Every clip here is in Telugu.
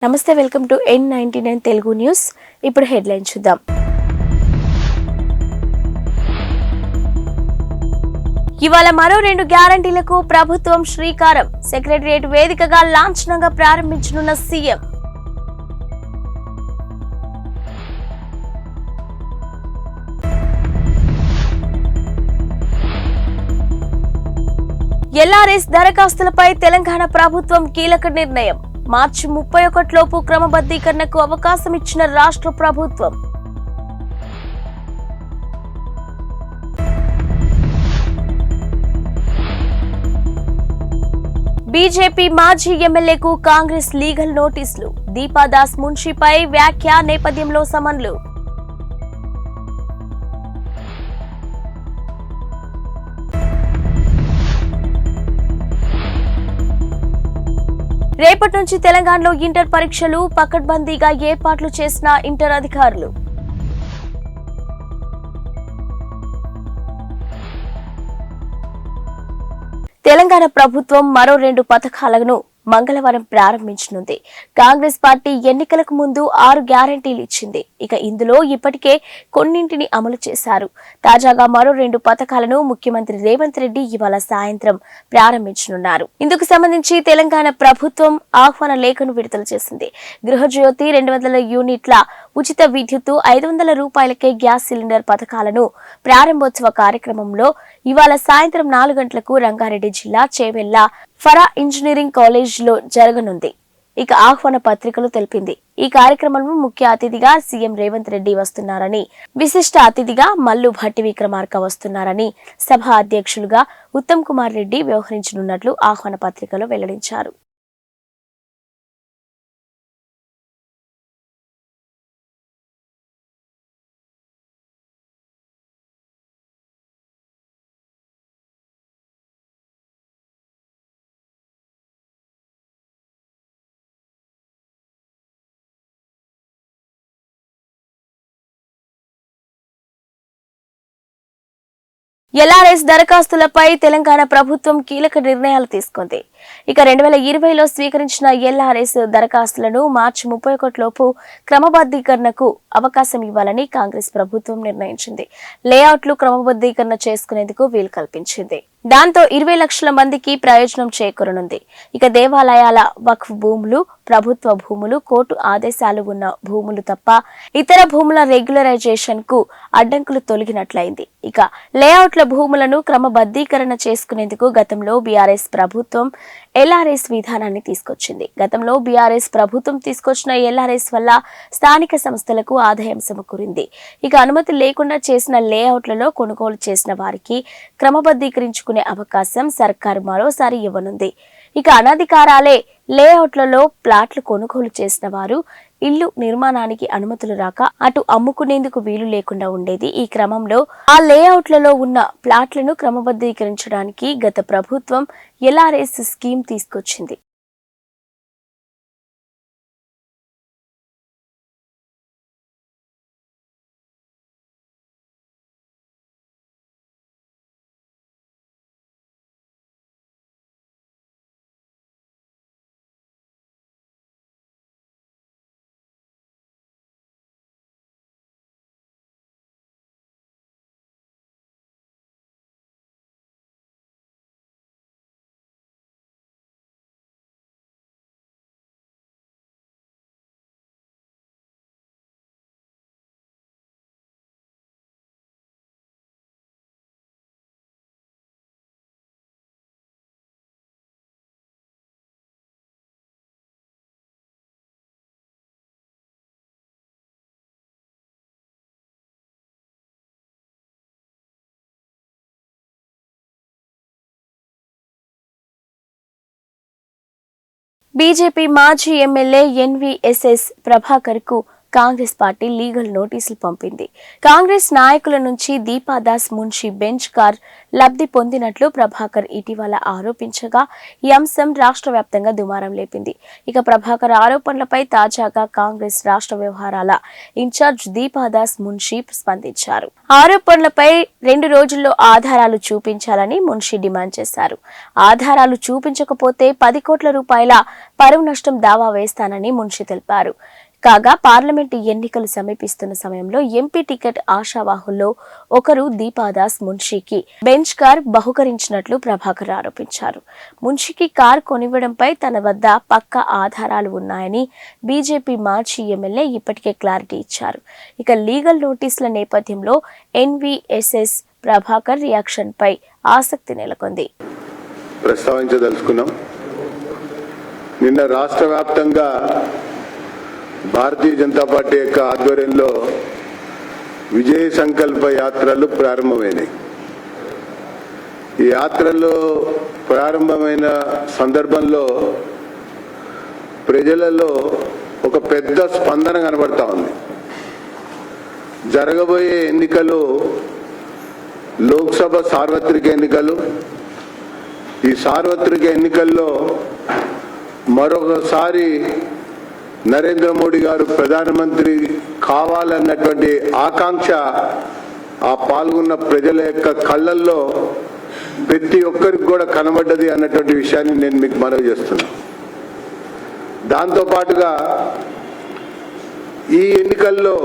నమస్తే, welcome to N99 Telugu news. ఇప్పుడు హెడ్లైన్ చూద్దాం. ఇవాళ మరో 2 గ్యారంటీలకు ప్రభుత్వం శ్రీకారం. సెక్రటరియట్ వేదికగా లాంఛనంగా ప్రారంభించనున్న సీఎం. ఎల్ఆర్ఎస్ దరఖాస్తులపై తెలంగాణ ప్రభుత్వం కీలక నిర్ణయం. మార్చి 31 లోపు క్రమబద్ధీకరణకు అవకాశం ఇచ్చిన రాష్ట్ర ప్రభుత్వం. బీజేపీ మాజీ ఎమ్మెల్యేకు కాంగ్రెస్ లీగల్ నోటీసులు. దీపాదాస్ మున్షిపై వ్యాఖ్య నేపథ్యంలో సమన్లు. రేపటి నుంచి తెలంగాణలో ఇంటర్ పరీక్షలు పకడ్బందీగా ఏర్పాట్లు చేసిన ఇంటర్ అధికారులు. తెలంగాణ ప్రభుత్వం మరో 2 పథకాలను మంగళవారం ప్రారంభించనుంది. కాంగ్రెస్ పార్టీ ఎన్నికలకు ముందు 6 గ్యారంటీలు ఇచ్చింది. ఇక ఇందులో ఇప్పటికే కొన్నింటిని అమలు చేశారు. తాజాగా మరో 2 పథకాలను ముఖ్యమంత్రి రేవంత్ రెడ్డి ఇవాళ సాయంత్రం ప్రారంభించనున్నారు. ఇందుకు సంబంధించి తెలంగాణ ప్రభుత్వం ఆహ్వాన లేఖను విడుదల చేసింది. గృహజ్యోతి 200 యూనిట్ల ఉచిత విద్యుత్తు, 500 రూపాయలకే గ్యాస్ సిలిండర్ పథకాలను ప్రారంభోత్సవ కార్యక్రమంలో ఇవాళ సాయంత్రం 4 గంటలకు రంగారెడ్డి జిల్లా చేవెళ్ల ఫరా ఇంజనీరింగ్ కాలేజ్ లో జరగనుంది. ఇక ఆహ్వాన పత్రికలు తెలిపింది. ఈ కార్యక్రమంలో ముఖ్య అతిథిగా సీఎం రేవంత్ రెడ్డి వస్తున్నారని, విశిష్ట అతిథిగా మల్లు భట్టి విక్రమార్క వస్తున్నారని, సభ అధ్యక్షులుగా ఉత్తమ్ కుమార్ రెడ్డి వ్యవహరించనున్నట్లు ఆహ్వాన పత్రికలో వెల్లడించారు. ఎల్ఆర్ఎస్ దరఖాస్తులపై తెలంగాణ ప్రభుత్వం కీలక నిర్ణయాలు తీసుకుంది. ఇక 2020లో స్వీకరించిన ఎల్ఆర్ఎస్ దరఖాస్తులను మార్చి 31 లోపు క్రమబద్ధీకరణకు అవకాశం ఇవ్వాలని కాంగ్రెస్ ప్రభుత్వం నిర్ణయించింది. లేఅవుట్లు క్రమబద్ధీకరణ చేసుకునేందుకు వీలు కల్పించింది. దాంతో 20 లక్షల మందికి ప్రయోజనం చేకూరనుంది. ఇక దేవాలయాల, వక్ఫ్ భూములు, ప్రభుత్వ భూములు, కోర్టు ఆదేశాలు ఉన్న భూములు తప్ప ఇతర భూముల రెగ్యులరైజేషన్ కు అడ్డంకులు తొలగినట్లయింది. ఇక లేఅవుట్ల భూములను క్రమబద్ధీకరణ చేసుకునేందుకు గతంలో బీఆర్ఎస్ ప్రభుత్వం ఎల్ఆర్ఎస్ విధానాన్ని తీసుకొచ్చింది. గతంలో బీఆర్ఎస్ ప్రభుత్వం తీసుకొచ్చిన ఎల్ఆర్ఎస్ వల్ల స్థానిక సంస్థలకు ఆదాయం సమకూరింది. ఇక అనుమతి లేకుండా చేసిన లేఅవుట్లలో కొనుగోలు చేసిన వారికి క్రమబద్ధీకరించుకునే అవకాశం సర్కారు మరోసారి ఇవ్వనుంది. ఇక అనధికారాలే లేఅవుట్లలో ప్లాట్లు కొనుగోలు చేసిన వారు ఇల్లు నిర్మాణానికి అనుమతులు రాక అటు అమ్ముకునేందుకు వీలు లేకుండా ఉండేది. ఈ క్రమంలో ఆ లేఅవుట్లలో ఉన్న ప్లాట్లను క్రమబద్ధీకరించడానికి గత ప్రభుత్వం ఎల్ఆర్ఎస్ స్కీమ్ తీసుకొచ్చింది. బీజేపీ మాజీ ఎమ్మెల్యే ఎన్వీఎస్ఎస్ ప్రభాకర్ కు కాంగ్రెస్ పార్టీ లీగల్ నోటీసులు పంపింది. కాంగ్రెస్ నాయకుల నుంచి దీపాదాస్ మున్షి బెంచ్ కార్ లబ్ధి పొందినట్లు ప్రభాకర్ ఇటీవల ఆరోపించగా ఈ అంశం రాష్ట్ర వ్యాప్తంగా దుమారం లేపింది. ఇక ప్రభాకర్ ఆరోపణలపై తాజాగా కాంగ్రెస్ రాష్ట్ర వ్యవహారాల ఇన్ఛార్జ్ దీపాదాస్ మున్షి స్పందించారు. ఆరోపణలపై 2 రోజుల్లో ఆధారాలు చూపించాలని మున్షి డిమాండ్ చేశారు. ఆధారాలు చూపించకపోతే 10 కోట్ల రూపాయల పరువు నష్టం దావా వేస్తానని మున్షి తెలిపారు. కాగా పార్లమెంటు ఎన్నికలు సమీపిస్తున్న సమయంలో ఎంపీ టికెట్ ఆశావాహుల్లో ఒకరు దీపాదాస్ మున్షికి బెంచ్ కార్ బహుకరించినట్లు ప్రభాకర్ ఆరోపించారు. మున్షికి కార్ కొనివ్వడంపై తన వద్ద పక్కా ఆధారాలు ఉన్నాయని బీజేపీ మాజీ ఎమ్మెల్యే ఇప్పటికే క్లారిటీ ఇచ్చారు. ఇక లీగల్ నోటీసుల నేపథ్యంలో ఎన్వీఎస్ఎస్ ప్రభాకర్ రియాక్షన్ పై ఆసక్తి నెలకొంది. ప్రస్తావించదలుచుకున్నాం. నిన్న రాష్ట్ర వ్యాప్తంగా భారతీయ జనతా పార్టీ యొక్క ఆధ్వర్యంలో విజయ సంకల్ప యాత్రలు ప్రారంభమైనాయి. ఈ యాత్రలు ప్రారంభమైన సందర్భంలో ప్రజలలో ఒక పెద్ద స్పందన కనబడతా ఉంది. జరగబోయే ఎన్నికలు లోక్సభ సార్వత్రిక ఎన్నికలు. ఈ సార్వత్రిక ఎన్నికల్లో మరొకసారి నరేంద్ర మోడీ గారు ప్రధానమంత్రి కావాలన్నటువంటి ఆకాంక్ష ఆ పాల్గొన్న ప్రజల యొక్క కళ్ళల్లో ప్రతి ఒక్కరికి కూడా కనబడ్డది అన్నటువంటి విషయాన్ని నేను మీకు మనవి చేస్తున్నా. దాంతోపాటుగా ఈ ఎన్నికల్లో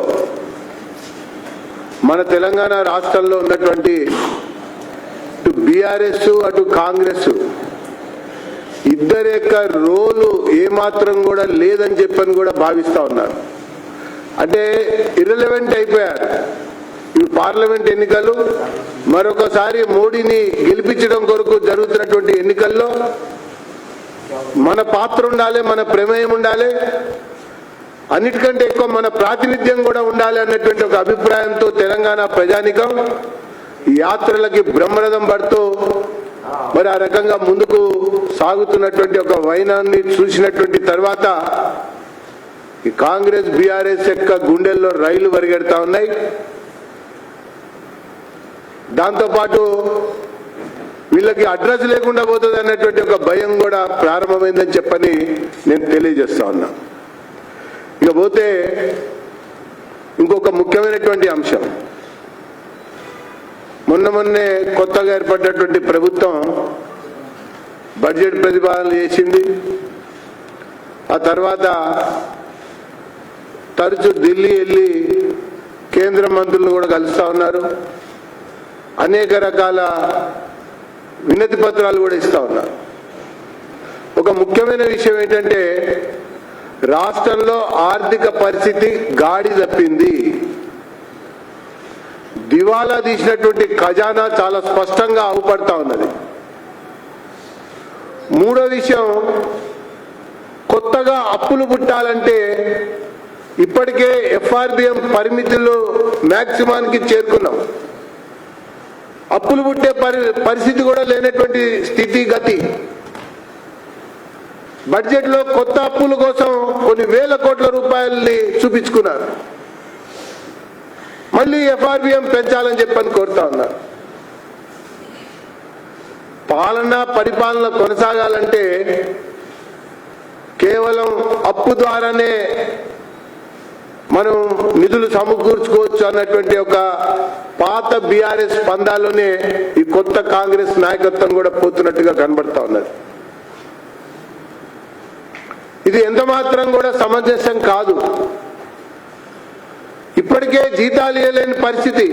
మన తెలంగాణ రాష్ట్రంలో ఉన్నటువంటి ఇటు బీఆర్ఎస్ అటు కాంగ్రెస్ ఇద్దరి యొక్క రోలు ఏమాత్రం కూడా లేదని చెప్పని కూడా భావిస్తా ఉన్నారు. అంటే ఇర్రెలవెంట్ అయిపోయారు. ఈ పార్లమెంట్ ఎన్నికలు మరొకసారి మోడీని గెలిపించడం కొరకు జరుగుతున్నటువంటి ఎన్నికల్లో మన పాత్ర ఉండాలి, మన ప్రమేయం ఉండాలి, అన్నిటికంటే ఎక్కువ మన ప్రాతినిధ్యం కూడా ఉండాలి అన్నటువంటి ఒక అభిప్రాయంతో తెలంగాణ ప్రజానికం ఈ యాత్రలకి బ్రహ్మరథం పడుతూ మరి ఆ రకంగా ముందుకు సాగుతున్నటువంటి ఒక వైనాన్ని చూసినటువంటి తర్వాత ఈ కాంగ్రెస్ బీఆర్ఎస్ యొక్క గుండెల్లో రైలు పరిగెడతా ఉన్నాయి. దాంతోపాటు వీళ్ళకి అడ్రస్ లేకుండా పోతుంది అన్నటువంటి ఒక భయం కూడా ప్రారంభమైందని చెప్పని నేను తెలియజేస్తా ఉన్నా. ఇకపోతే ఇంకొక ముఖ్యమైనటువంటి అంశం, మొన్నే కొత్తగా ఏర్పడినటువంటి ప్రభుత్వం బడ్జెట్ ప్రతిపాదన చేసింది. ఆ తర్వాత తరచూ ఢిల్లీ వెళ్ళి కేంద్ర మంత్రులను కూడా కలుస్తా ఉన్నారు. అనేక రకాల వినతి పత్రాలు కూడా ఇస్తా ఉన్నారు. ఒక ముఖ్యమైన విషయం ఏంటంటే రాష్ట్రంలో ఆర్థిక పరిస్థితి గాడి తప్పింది. దివాలా తీసినటువంటి ఖజానా చాలా స్పష్టంగా అవుపడతా ఉన్నది. మూడో విషయం, కొత్తగా అప్పులు పుట్టాలంటే ఇప్పటికే ఎఫ్ఆర్బిఎం పరిమితులు మ్యాక్సిమానికి చేరుకున్నాం. అప్పులు పుట్టే పరిస్థితి కూడా లేనటువంటి స్థితి గతి. బడ్జెట్లో కొత్త అప్పుల కోసం కొన్ని వేల కోట్ల రూపాయలని చూపించుకున్నారు. మళ్ళీ ఎఫ్ఆర్బిఎం పెంచాలని చెప్పని కోరుతా ఉన్నారు. పరిపాలన కొనసాగాలంటే కేవలం అప్పు ద్వారానే మనం నిధులు సమకూర్చుకోవచ్చు అన్నటువంటి ఒక పాత బీఆర్ఎస్ పందాల్లోనే ఈ కొత్త కాంగ్రెస్ నాయకత్వం కూడా పోతున్నట్టుగా కనబడతా ఉన్నది. ఇది ఎంత మాత్రం కూడా సమంజసం కాదు. ఇప్పటికే జీతాలు ఇవ్వలేని పరిస్థితి,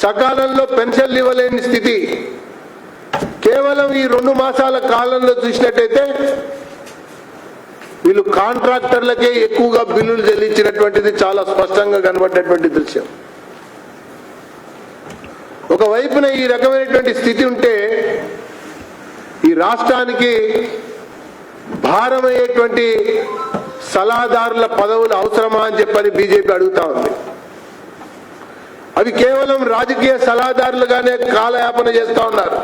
సకాలంలో పెన్షన్లు ఇవ్వలేని స్థితి. కేవలం ఈ 2 మాసాల కాలంలో చూసినట్టయితే వీళ్ళు కాంట్రాక్టర్లకే ఎక్కువగా బిల్లులు చెల్లించినటువంటిది చాలా స్పష్టంగా కనబడ్డటువంటి దృశ్యం. ఒకవైపున ఈ రకమైనటువంటి స్థితి ఉంటే ఈ రాష్ట్రానికి భారమయ్యేటువంటి సలహాదారుల పదవులు అవసరమా అని చెప్పని బీజేపీ అడుగుతా ఉంది. అవి కేవలం రాజకీయ సలహాదారులుగానే కాలయాపన చేస్తా ఉన్నారు.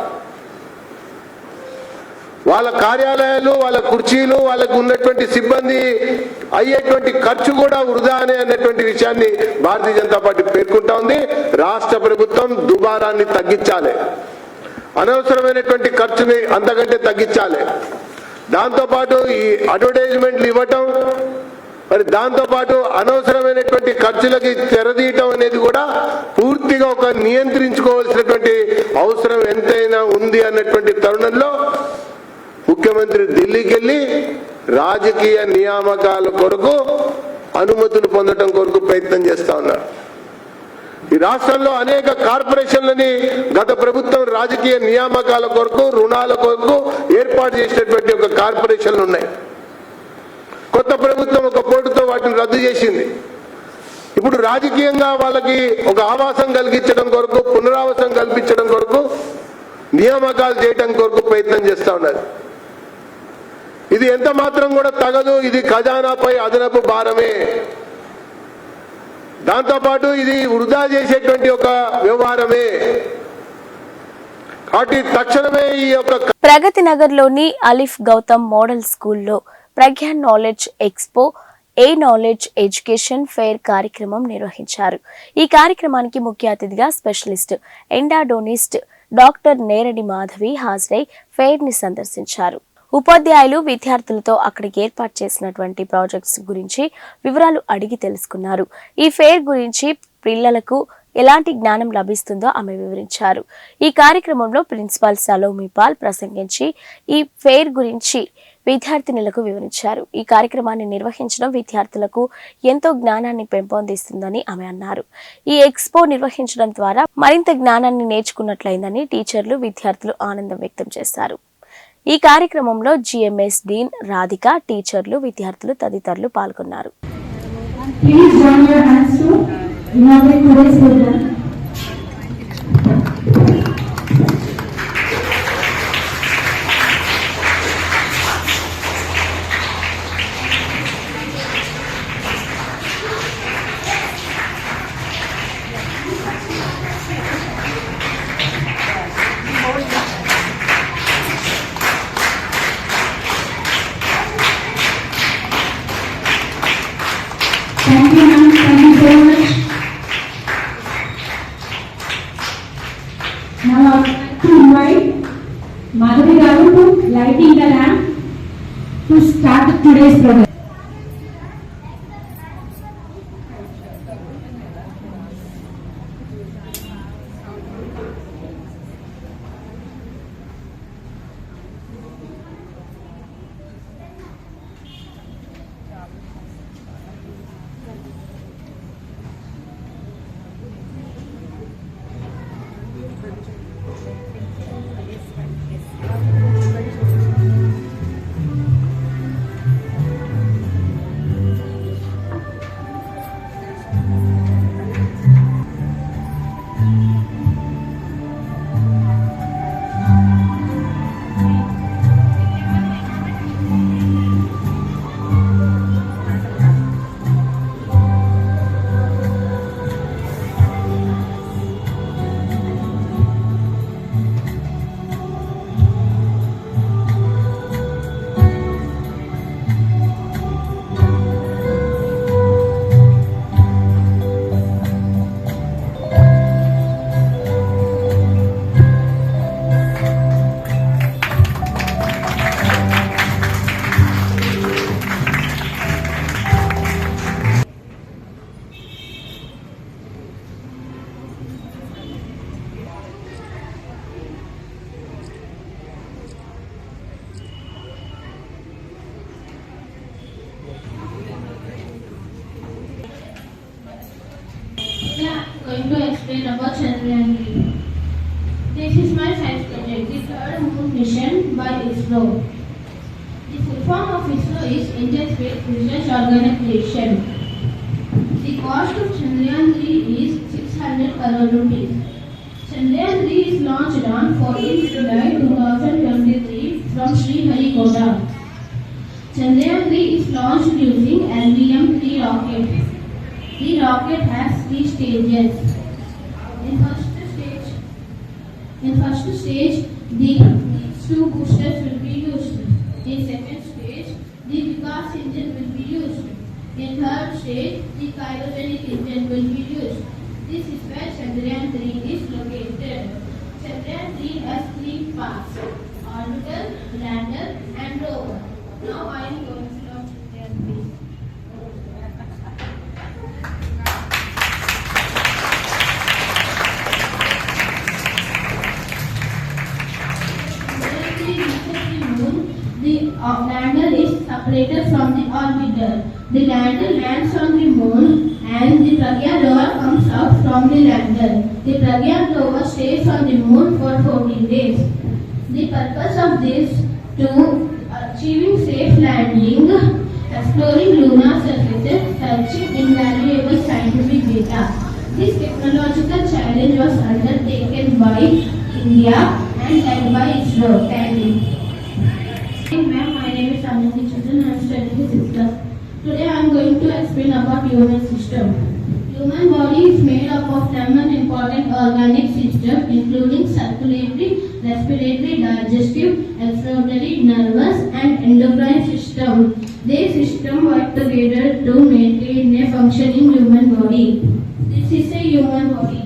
వాళ్ళ కార్యాలయాలు, వాళ్ళ కుర్చీలు, వాళ్ళకు ఉన్నటువంటి సిబ్బంది అయ్యేటువంటి ఖర్చు కూడా వృధా అన్నటువంటి విషయాన్ని భారతీయ జనతా పార్టీ పేర్కొంటా ఉంది. రాష్ట్ర ప్రభుత్వం దుబారాన్ని తగ్గించాలి, అనవసరమైనటువంటి ఖర్చుని అంతకంటే తగ్గించాలి. దాంతోపాటు ఈ అడ్వర్టైజ్మెంట్లు ఇవ్వటం, మరి దాంతోపాటు అనవసరమైనటువంటి ఖర్చులకి తెరదీయటం అనేది కూడా పూర్తిగా ఒక నియంత్రించుకోవాల్సినటువంటి అవసరం ఎంతైనా ఉంది అన్నటువంటి తరుణంలో ముఖ్యమంత్రి ఢిల్లీకి వెళ్ళి రాజకీయ నియామకాల కొరకు అనుమతులు పొందడం కొరకు ప్రయత్నం చేస్తా ఉన్నారు. ఈ రాష్ట్రంలో అనేక కార్పొరేషన్లని గత ప్రభుత్వం రాజకీయ నియామకాల కొరకు, రుణాల కొరకు ఏర్పాటు చేసినటువంటి ఒక కార్పొరేషన్లు ఉన్నాయి. కొత్త ప్రభుత్వం ఒక పోటుతో వాటిని రద్దు చేసింది. ఇప్పుడు రాజకీయంగా వాళ్ళకి ఒక ఆవాసం కలిగించడం కొరకు, పునరావాసం కల్పించడం కొరకు నియామకాలు చేయడం కొరకు ప్రయత్నం చేస్తా ఉన్నారు. ఇది ఎంత మాత్రం కూడా తగదు. ఇది ఖజానాపై అదనపు భారమే. దాంతోపాటు ఇది వృధా చేసేటువంటి ఒక వ్యవహారమే. కాబట్టి తక్షణమే ఈ యొక్క ప్రగతి నగర్లోని అలిఫ్ గౌతమ్ మోడల్ స్కూల్లో ప్రజ్ఞాన్ నాలెడ్జ్ ఎక్స్పో, ఏ నాలెడ్జ్ ఎడ్యుకేషన్ ఫెయిర్ కార్యక్రమం నిర్వహించారు. ఈ కార్యక్రమానికి ముఖ్య అతిథిగా స్పెషలిస్ట్ ఎండాడోనిస్ట్ డాక్టర్ నేరడి మాధవి హాజరై ఫెయిర్ ని సందర్శించారు. ఉపాధ్యాయులు విద్యార్థులతో అక్కడికి ఏర్పాటు చేసినటువంటి ప్రాజెక్ట్స్ గురించి వివరాలు అడిగి తెలుసుకున్నారు. ఈ ఫెయిర్ గురించి పిల్లలకు ఎలాంటి జ్ఞానం లభిస్తుందో ఆమె వివరించారు. ఈ కార్యక్రమంలో ప్రిన్సిపాల్ సలోమి పాల్ ప్రసంగించి ఈ ఫెయిర్ గురించి విద్యార్థినులకు వివరించారు. ఈ కార్యక్రమాన్ని నిర్వహించడం విద్యార్థులకు ఎంతో జ్ఞానాన్ని పెంపొందిస్తుందని ఆమె అన్నారు. ఈ ఎక్స్పో నిర్వహించడం ద్వారా మరింత జ్ఞానాన్ని నేర్చుకున్నట్లయిందని టీచర్లు, విద్యార్థులు ఆనందం వ్యక్తం చేశారు. ఈ కార్యక్రమంలో జిఎంఎస్ డీన్ రాధిక, టీచర్లు, విద్యార్థులు తదితరులు పాల్గొన్నారు. Thank you, ma'am. Thank you so much. Now I would like to invite Madhavi Garu to lighting the lamp to start today's program. Going to explain about Chandrayaan-3. This is my science project, the third moon mission by ISRO. The full form of ISRO is Indian Space Research Organization. The cost of Chandrayaan-3 is 600 crore rupees. Chandrayaan-3 is launched on 14th July 2023 from Sriharikota. Chandrayaan-3 is launched using LVM-3 rocket. The rocket has 3 stages. In first stage, the 2 boosters will be used. In second stage, the Vikas engine will be used. In third stage, the cryogenic engine will be used. This is where Chandrayaan 3 is located. Chandrayaan 3 has 3 parts: orbital, lander, and rover. Now I am going to talk Chandrayaan 3. The lander is separated from the orbiter. The lander lands on the moon and the Pragyan rover comes out from the lander. The Pragyan rover stays on the moon for 14 days. The purpose of this to achieving safe landing, exploring lunar surfaces, searching invaluable scientific data. This technological challenge was undertaken by India and led by ISRO. Thank you. Ma'am, my name is Anandi Chandran. I am studying the 6th class. Today I am going to explain about human system. Human body is made up of 7 important organic systems, including circulatory, respiratory, digestive, excretory, nervous, and endocrine system. These systems work together to maintain a functioning human body. This is a human body.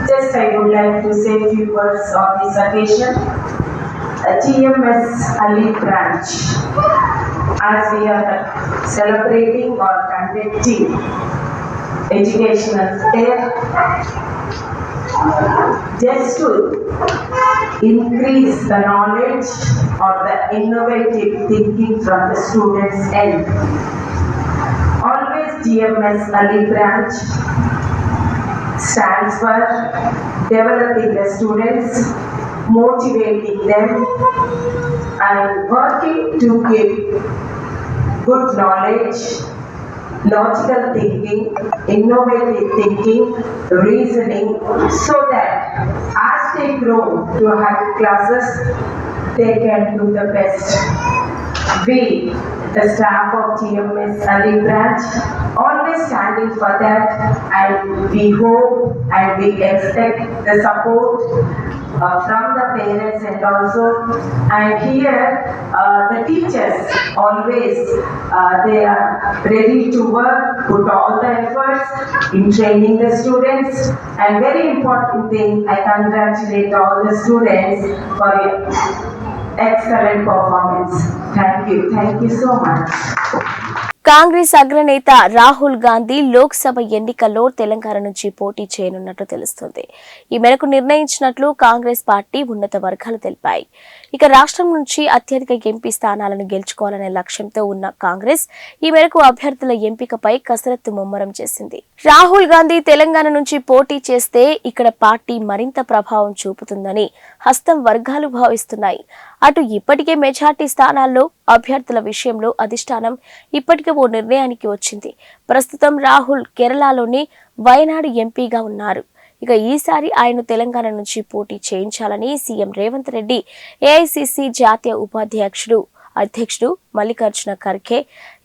Just I would like to say a few words on this occasion. GMS Ali branch, as we are celebrating or conducting educational fair, just to increase the knowledge or the innovative thinking from the students' end. Always GMS Ali branch stands for developing the students, motivating them, and working to give good knowledge, logical thinking, innovative thinking, reasoning, so that as they grow to higher classes, they can do the best. We, the staff of GMS Ali branch, always standing for that, and we hope and we expect the support from the parents and also, and here the teachers always they are ready to work, put all the efforts in training the students, and very important thing, I congratulate all the students for your excellent performance. Thank you so much. Congress అగ్రనేత రాహుల్ గాంధీ లోక్సభ ఎన్నికల్లో తెలంగాణ నుంచి పోటీ చేయనున్నట్లు తెలుస్తోంది. ఈ మేరకు నిర్ణయించినట్లు కాంగ్రెస్ పార్టీ ఉన్నత వర్గాలు తెలిపాయి. ఇక రాష్ట్రం నుంచి అత్యధిక ఎంపీ స్థానాలను గెలుచుకోవాలనే లక్ష్యంతో ఉన్న కాంగ్రెస్ ఈ మేరకు అభ్యర్థుల ఎంపికపై కసరత్తు ముమ్మరం చేసింది. రాహుల్ గాంధీ తెలంగాణ నుంచి పోటీ చేస్తే ఇక్కడ పార్టీ మరింత ప్రభావం చూపుతుందని హస్తం వర్గాలు భావిస్తున్నాయి. అటు ఇప్పటికే మెజార్టీ స్థానాల్లో అభ్యర్థుల విషయంలో అధిష్టానం ఇప్పటికే ఓ నిర్ణయానికి వచ్చింది. ప్రస్తుతం రాహుల్ కేరళలోని వయనాడు ఎంపీగా ఉన్నారు. ఇక ఈసారి ఆయన తెలంగాణ నుంచి పోటీ చేయించాలని సీఎం రేవంత్ రెడ్డి, ఏఐసీసీ జాతీయ అధ్యక్షుడు మల్లికార్జున ఖర్గే,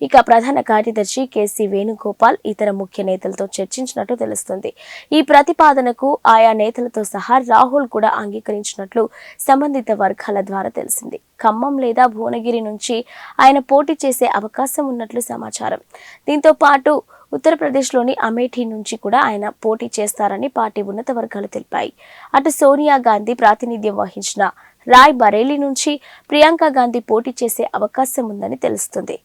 ఇక ప్రధాన కార్యదర్శి కేసీ వేణుగోపాల్ ఇతర ముఖ్య నేతలతో చర్చించినట్టు తెలుస్తుంది. ఈ ప్రతిపాదనకు ఆయా నేతలతో సహా రాహుల్ కూడా అంగీకరించినట్లు సంబంధిత వర్గాల ద్వారా తెలిసింది. ఖమ్మం లేదా భువనగిరి నుంచి ఆయన పోటీ చేసే అవకాశం ఉన్నట్లు సమాచారం. దీంతో పాటు ఉత్తరప్రదేశ్లోని అమేఠీ నుంచి కూడా ఆయన పోటీ చేస్తారని పార్టీ ఉన్నత వర్గాలు తెలిపాయి. అటు సోనియా గాంధీ ప్రాతినిధ్యం వహించిన రాయ్ బరేలీ నుంచి ప్రియాంక గాంధీ పోటీ చేసే అవకాశం ఉందని తెలుస్తుంది.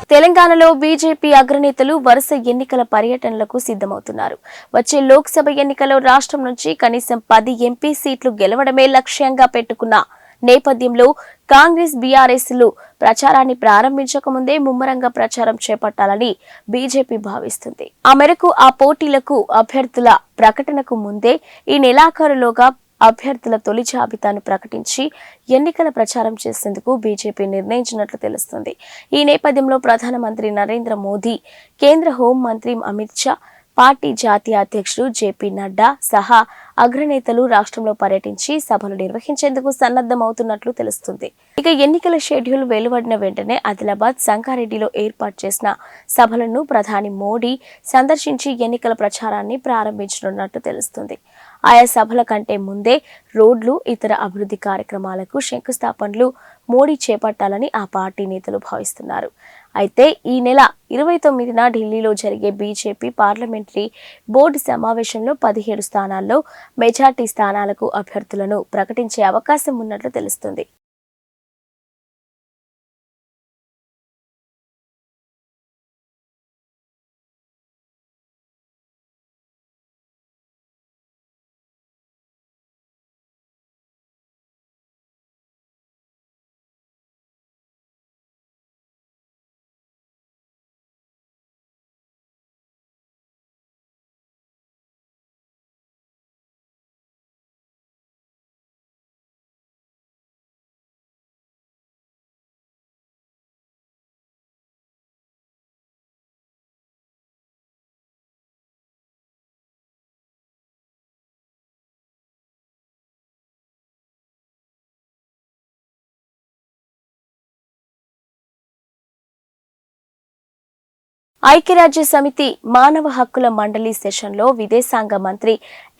తెలంగాణలో బీజేపీ అగ్రనేతలు వరుస ఎన్నికల పర్యటనలకు సిద్ధమవుతున్నారు. వచ్చే లోక్సభ ఎన్నికల్లో రాష్ట్రం నుంచి కనీసం 10 ఎంపీ సీట్లు గెలవడమే లక్ష్యంగా పెట్టుకున్న నేపథ్యంలో కాంగ్రెస్ బీఆర్ఎస్లు ప్రచారాన్ని ప్రారంభించక ముందే ముమ్మరంగా ప్రచారం చేపట్టాలని బీజేపీ భావిస్తుంది. ఆ మేరకు ఆ పోటీలకు అభ్యర్థుల ప్రకటనకు ముందే ఈ నెలాఖరులోగా అభ్యర్థుల తొలి జాబితాను ప్రకటించి ఎన్నికల ప్రచారం చేసేందుకు బీజేపీ నిర్ణయించినట్లు తెలుస్తుంది. ఈ నేపథ్యంలో ప్రధానమంత్రి నరేంద్ర మోదీ, కేంద్ర హోంమంత్రి అమిత్ షా, పార్టీ జాతీయ అధ్యక్షుడు జేపీ నడ్డా సహా అగ్రనేతలు రాష్ట్రంలో పర్యటించి సభలు నిర్వహించేందుకు సన్నద్ధమవుతున్నట్లు తెలుస్తుంది. ఇక ఎన్నికల షెడ్యూల్ వెలువడిన వెంటనే ఆదిలాబాద్, సంగారెడ్డిలో ఏర్పాటు చేసిన సభలను ప్రధాని మోడీ సందర్శించి ఎన్నికల ప్రచారాన్ని ప్రారంభించనున్నట్టు తెలుస్తుంది. ఆయా సభల కంటే ముందే రోడ్లు, ఇతర అభివృద్ధి కార్యక్రమాలకు శంకుస్థాపనలు మోడీ చేపట్టాలని ఆ పార్టీ నేతలు భావిస్తున్నారు. అయితే ఈ నెల 29న ఢిల్లీలో జరిగే బీజేపీ పార్లమెంటరీ బోర్డు సమావేశంలో 17 స్థానాల్లో మెజార్టీ స్థానాలకు అభ్యర్థులను ప్రకటించే అవకాశం ఉన్నట్లు తెలుస్తుంది. ఐక్యరాజ్య సమితి మానవ హక్కుల మండలి సెషన్లో విదేశాంగ మంత్రి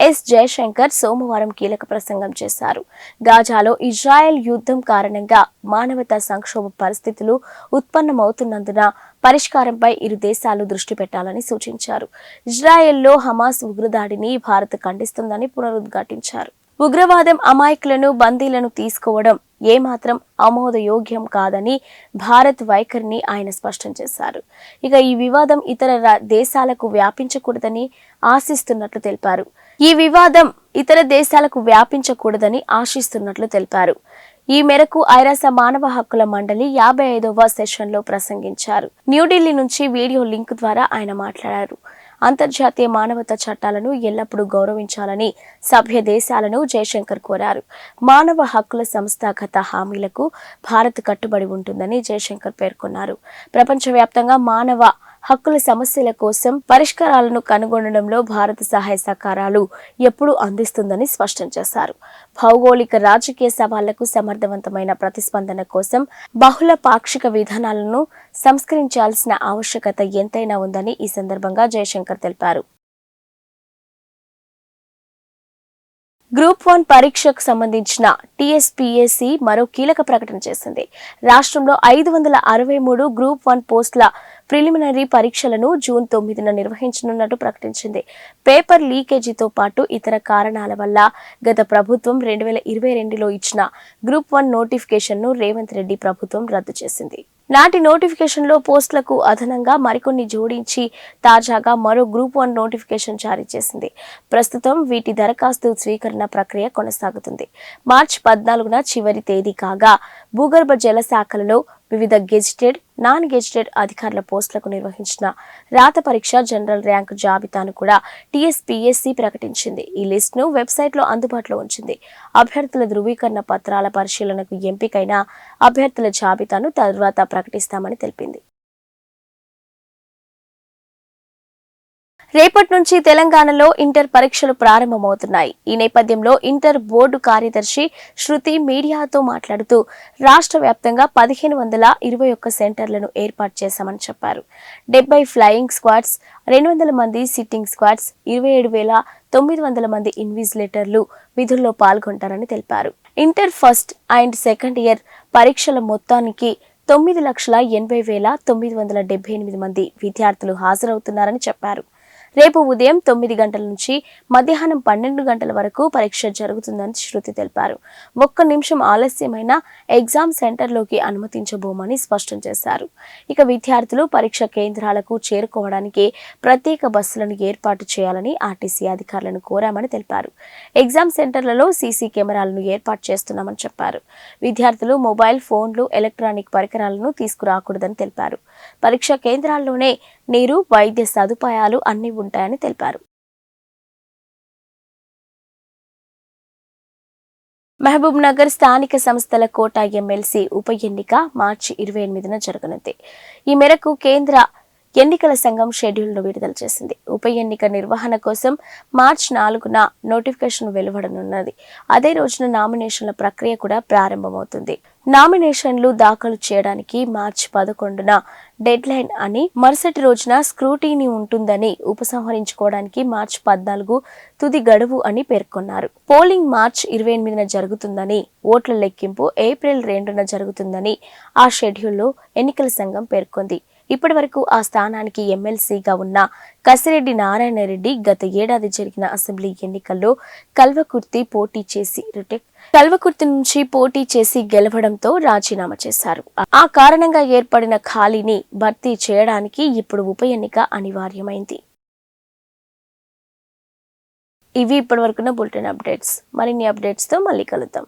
ఎస్ జయశంకర్ సోమవారం కీలక ప్రసంగం చేశారు. గాజాలో ఇజ్రాయెల్ యుద్ధం కారణంగా మానవతా సంక్షోభ పరిస్థితులు ఉత్పన్నమవుతున్నందున పరిష్కారంపై ఇరు దేశాలు దృష్టి పెట్టాలని సూచించారు. ఇజ్రాయెల్లో హమాస్ ఉగ్రదాడిని భారత్ ఖండిస్తుందని పునరుద్ఘాటించారు. ఉగ్రవాదం, అమాయకులను, బందీలను తీసుకోవడం ఏమాత్రం ఆమోదయోగ్యం కాదని భారత్ వైఖరిని ఆయన స్పష్టం చేశారు. ఇక ఈ వివాదం ఇతర దేశాలకు వ్యాపించకూడదని తెలిపారు. ఈ మేరకు ఐరాస మానవ హక్కుల మండలి 55వ సెషన్లో ప్రసంగించారు. న్యూఢిల్లీ నుంచి వీడియో లింక్ ద్వారా ఆయన మాట్లాడారు. అంతర్జాతీయ మానవతా చట్టాలను ఎల్లప్పుడూ గౌరవించాలని సభ్య దేశాలను జయశంకర్ కోరారు. మానవ హక్కుల సంస్థాగత హామీలకు భారత్ కట్టుబడి ఉంటుందని జయశంకర్ పేర్కొన్నారు. ప్రపంచవ్యాప్తంగా మానవ హక్కుల సమస్యల కోసం పరిష్కారాలను కనుగొనడంలో భారత సహాయ సహకారాలు ఎప్పుడూ అందిస్తుందని స్పష్టం చేశారు. భౌగోళిక, రాజకీయ సవాళ్లకు సమర్థవంతమైన ప్రతిస్పందన కోసం బహుళ పాక్షిక విధానాలను సంస్కరించాల్సిన ఆవశ్యకత ఎంతైనా ఉందని ఈ సందర్భంగా జయశంకర్ తెలిపారు. గ్రూప్ 1 పరీక్షకు సంబంధించిన టీఎస్పీఎస్సీ మరో కీలక ప్రకటన చేసింది. రాష్ట్రంలో 563 గ్రూప్ 1 పోస్టుల ప్రిలిమినరీ పరీక్షలను జూన్ 9న నిర్వహించనున్నట్టు ప్రకటించింది. పేపర్ లీకేజీతో పాటు ఇతర కారణాల వల్ల గత ప్రభుత్వం 2022లో ఇచ్చిన గ్రూప్ 1 నోటిఫికేషన్ను రేవంత్ రెడ్డి ప్రభుత్వం రద్దు చేసింది. నాటి నోటిఫికేషన్లో పోస్టులకు అదనంగా మరికొన్ని జోడించి తాజాగా మరో గ్రూప్ 1 నోటిఫికేషన్ జారీ చేసింది. ప్రస్తుతం వీటి దరఖాస్తు స్వీకరణ ప్రక్రియ కొనసాగుతుంది. మార్చి 14న చివరి తేదీ కాగా భూగర్భ జల శాఖలలో వివిధ గెజిటెడ్, నాన్ గెజిటెడ్ అధికారుల పోస్టులకు నిర్వహించిన రాత పరీక్ష జనరల్ ర్యాంకు జాబితాను కూడా టీఎస్పీఎస్సీ ప్రకటించింది. ఈ లిస్టును వెబ్సైట్లో అందుబాటులో ఉంచింది. అభ్యర్థుల ధృవీకరణ పత్రాల పరిశీలనకు ఎంపికైన అభ్యర్థుల జాబితాను తరువాత ప్రకటిస్తామని తెలిపింది. రేపటి నుంచి తెలంగాణలో ఇంటర్ పరీక్షలు ప్రారంభమవుతున్నాయి. ఈ నేపథ్యంలో ఇంటర్ బోర్డు కార్యదర్శి శృతి మీడియాతో మాట్లాడుతూ రాష్ట్ర వ్యాప్తంగా 1521 సెంటర్లను ఏర్పాటు చేశామని చెప్పారు. 70 ఫ్లయింగ్ స్క్వాడ్స్, 200 మంది సిట్టింగ్ స్క్వాడ్స్, 27,900 మంది ఇన్విజిలేటర్లు విధుల్లో పాల్గొంటారని తెలిపారు. Inter first and second year పరీక్షల మొత్తానికి 9,80,978 మంది విద్యార్థులు హాజరవుతున్నారని చెప్పారు. రేపు ఉదయం 9 గంటల నుంచి మధ్యాహ్నం 12 గంటల వరకు పరీక్ష జరుగుతుందని శృతి తెలిపారు. 1 నిమిషం ఆలస్యమైన ఎగ్జామ్ సెంటర్లోకి అనుమతించబోమని స్పష్టం చేశారు. ఇక విద్యార్థులు పరీక్ష కేంద్రాలకు చేరుకోవడానికి ప్రత్యేక బస్సులను ఏర్పాటు చేయాలని ఆర్టీసీ అధికారులను కోరామని తెలిపారు. ఎగ్జామ్ సెంటర్లలో సీసీ కెమెరాలను ఏర్పాటు చేస్తున్నామని చెప్పారు. విద్యార్థులు మొబైల్ ఫోన్లు, ఎలక్ట్రానిక్ పరికరాలను తీసుకురాకూడదని తెలిపారు. పరీక్ష కేంద్రాల్లోనే నీరు, వైద్య సదుపాయాలు అన్ని ఉంటాయని తెలిపారు. మహబూబ్ నగర్ స్థానిక సంస్థల కోట ఎమ్మెల్సీ ఉప ఎన్నిక మార్చి 28న జరగనుంది. ఈ మేరకు కేంద్ర ఎన్నికల సంఘం షెడ్యూల్ను విడుదల చేసింది. ఉప ఎన్నిక నిర్వహణ కోసం మార్చి 4న నోటిఫికేషన్ వెలువడనున్నది. అదే రోజున నామినేషన్ల ప్రక్రియ కూడా ప్రారంభమవుతుంది. నామినేషన్లు దాఖలు చేయడానికి మార్చి 11న డెడ్ లైన్ అని, మరుసటి రోజున స్క్రూటీనీ ఉంటుందని, ఉపసంహరించుకోవడానికి మార్చి 14 తుది గడువు అని పేర్కొన్నారు. పోలింగ్ మార్చి 28న జరుగుతుందని, ఓట్ల లెక్కింపు ఏప్రిల్ 2న జరుగుతుందని ఆ షెడ్యూల్లో ఎన్నికల సంఘం పేర్కొంది. ఇప్పటి వరకు ఆ స్థానానికి ఎమ్మెల్సీగా ఉన్న కసిరెడ్డి నారాయణరెడ్డి గత ఏడాది జరిగిన అసెంబ్లీ ఎన్నికల్లో కల్వకుర్తి నుంచి పోటీ చేసి గెలవడంతో రాజీనామా చేశారు. ఆ కారణంగా ఏర్పడిన ఖాళీని భర్తీ చేయడానికి ఇప్పుడు ఉప ఎన్నిక అనివార్యమైంది. ఇవి ఇప్పటివరకున్న బులెటిన్ అప్డేట్స్. మరిన్ని అప్డేట్స్తో మళ్ళీ కలుద్దాం.